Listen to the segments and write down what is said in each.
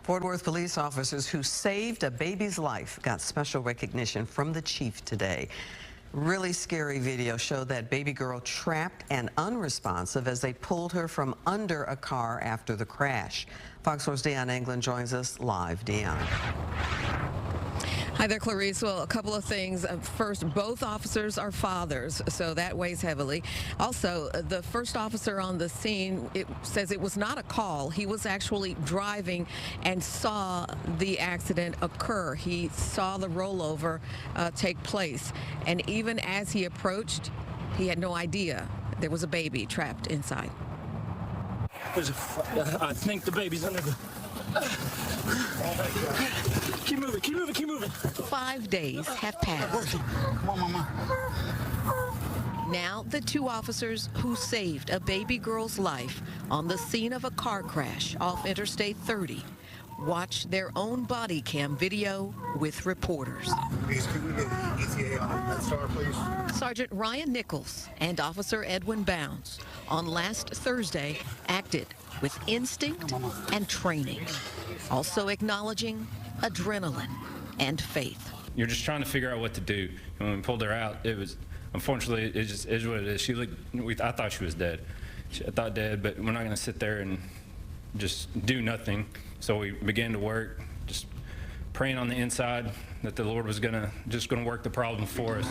Fort Worth police officers who saved a baby's life got special recognition from the chief today. Really scary video showed that baby girl trapped and unresponsive as they pulled her from under a car after the crash. Fox 4's Deion England joins us live. Deion. Hi there, Clarice. Well, a couple of things. First, both officers are fathers, so that weighs heavily. Also, the first officer on the scene, it says it was not a call. He was actually driving and saw the accident occur. He saw the rollover take place. And even as he approached, he had no idea there was a baby trapped inside. I think the baby's under the... Keep moving, keep moving, keep moving. 5 days have passed. Come on, Mama. Now, the two officers who saved a baby girl's life on the scene of a car crash off Interstate 30 watch their own body cam video with reporters. Please, can we get ETA on that star, please? Sergeant Ryan Nichols and Officer Edwin Bounds on last Thursday acted with instinct and training, also acknowledging adrenaline and faith. You're just trying to figure out what to do. And when we pulled her out, it was, unfortunately, it just is what it is. She looked, I thought she was dead. I thought dead, but we're not going to sit there and just do nothing. So we began to work, just praying on the inside that the Lord was just gonna work the problem for us.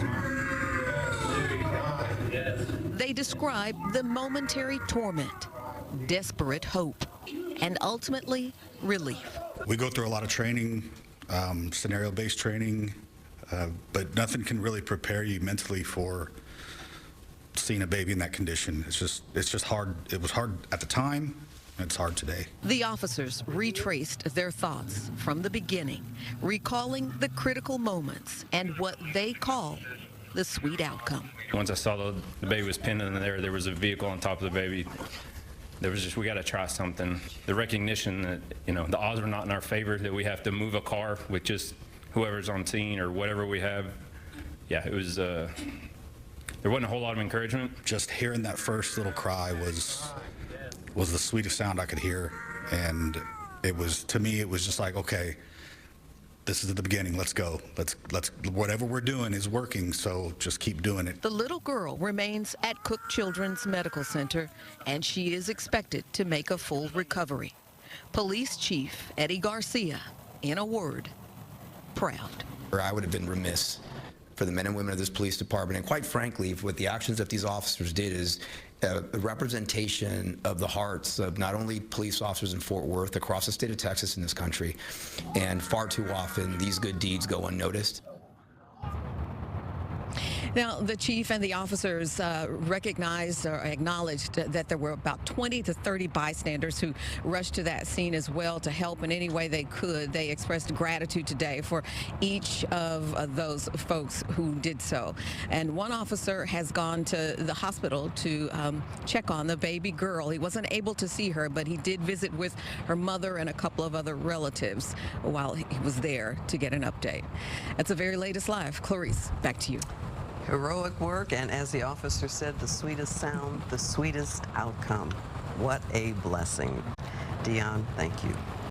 They describe the momentary torment, desperate hope, and ultimately relief. We go through a lot of training, scenario-based training, but nothing can really prepare you mentally for seeing a baby in that condition. It's just hard. It was hard at the time. It's hard today. The officers retraced their thoughts from the beginning, recalling the critical moments and what they call the sweet outcome. Once I saw the baby was pinned in there was a vehicle on top of the baby. There was just, we got to try something. The recognition that, the odds were not in our favor, that we have to move a car with just whoever's on scene or whatever we have. Yeah, it was, there wasn't a whole lot of encouragement. Just hearing that first little cry was the sweetest sound I could hear, and it was, to me, it was just like, okay, this is the beginning. Let's go. Let's whatever we're doing is working, so just keep doing it. The little girl remains at Cook Children's Medical Center, and she is expected to make a full recovery. Police Chief Eddie Garcia, in a word, proud. I would have been remiss for the men and women of this police department, and quite frankly, what the actions that these officers did is a representation of the hearts of not only police officers in Fort Worth, across the state of Texas in this country, and far too often these good deeds go unnoticed. Now, the chief and the officers recognized or acknowledged that there were about 20 to 30 bystanders who rushed to that scene as well to help in any way they could. They expressed gratitude today for each of those folks who did so. And one officer has gone to the hospital to check on the baby girl. He wasn't able to see her, but he did visit with her mother and a couple of other relatives while he was there to get an update. That's the very latest live. Clarice, back to you. Heroic work, and as the officer said, the sweetest sound, the sweetest outcome. What a blessing. Deion, thank you.